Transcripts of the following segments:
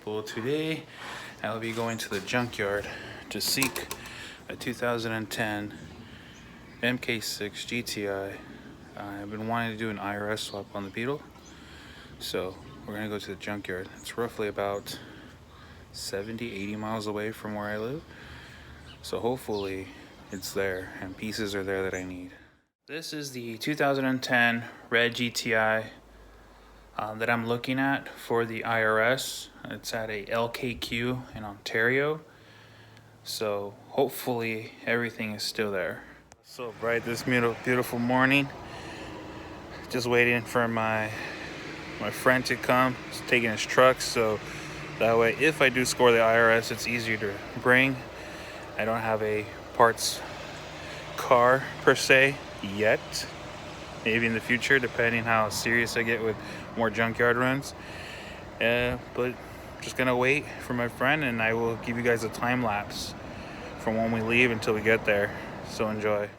people. Today I'll be going to the junkyard to seek a 2010 MK6 GTI. I've been wanting to do an IRS swap on the Beetle, so we're gonna go to the junkyard. It's roughly about 70-80 miles away from where I live, so hopefully it's there and pieces are there that I need. This is the 2010 red GTI that I'm looking at for the IRS. It's at a LKQ in Ontario, so hopefully everything is still there. So bright this beautiful morning. Just waiting for my friend to come. He's taking his truck, so that way if I do score the IRS, it's easier to bring. I don't have a parts car per se yet. Maybe in the future, depending how serious I get with more junkyard runs. But just gonna wait for my friend, and I will give you guys a time lapse from when we leave until we get there. So enjoy.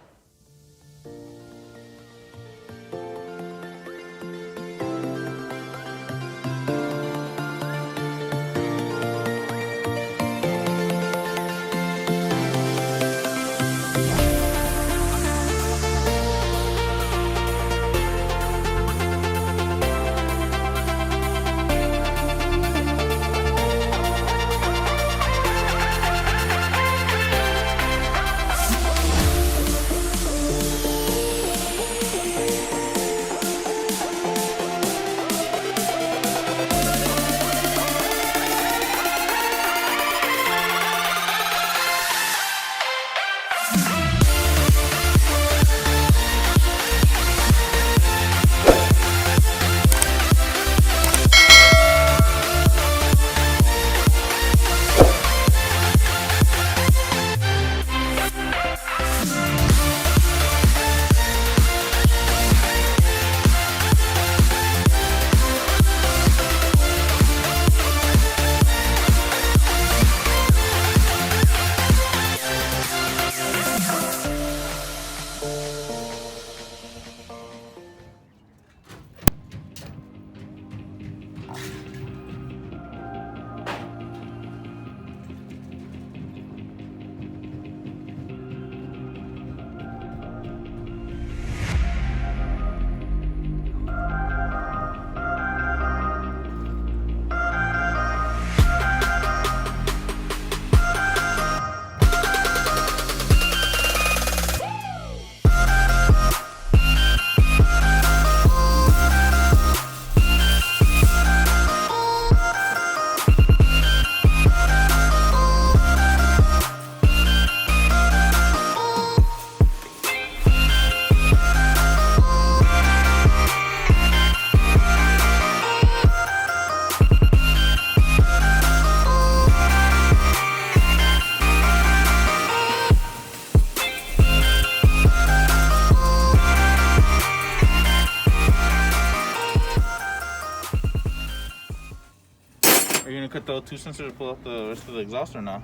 Are you gonna cut the 2 sensors to pull out the rest of the exhaust or not?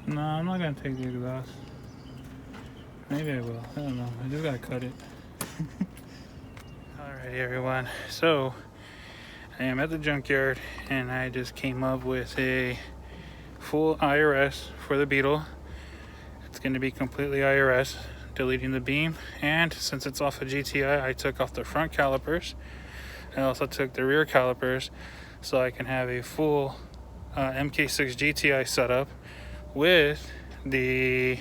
No, I'm not gonna take the exhaust. Maybe I will. I don't know. I just gotta cut it. Alrighty, everyone. So I am at the junkyard, and I just came up with a full IRS for the Beetle. It's gonna be completely IRS, deleting the beam, and since it's off a GTI, I took off the front calipers. I also took the rear calipers, so I can have a full MK6 GTI setup with the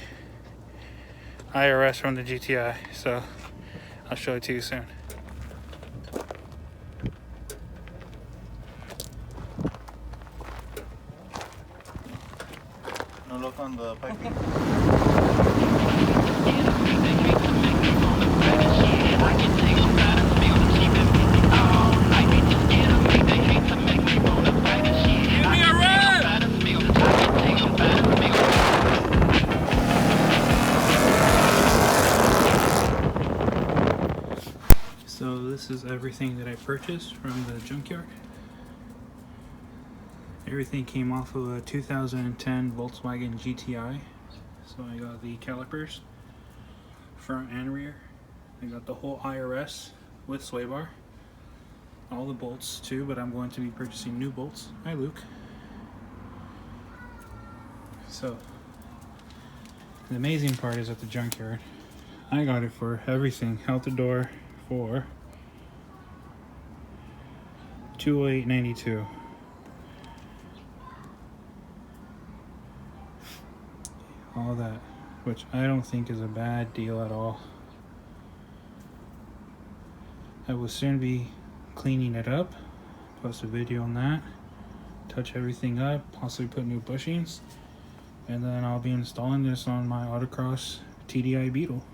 IRS from the GTI. So I'll show it to you soon. No look on the piping. So this is everything that I purchased from the junkyard. Everything came off of a 2010 Volkswagen GTI. So I got the calipers, front and rear. I got the whole IRS with sway bar. all the bolts too, but I'm going to be purchasing new bolts. Hi, Luke. So, the amazing part is at the Junkyard, I got it for everything out the door for $208.92. All that, which I don't think is a bad deal at all. I will soon be cleaning it up, post a video on that, touch everything up, possibly put new bushings, and then I'll be installing this on my Autocross TDI Beetle.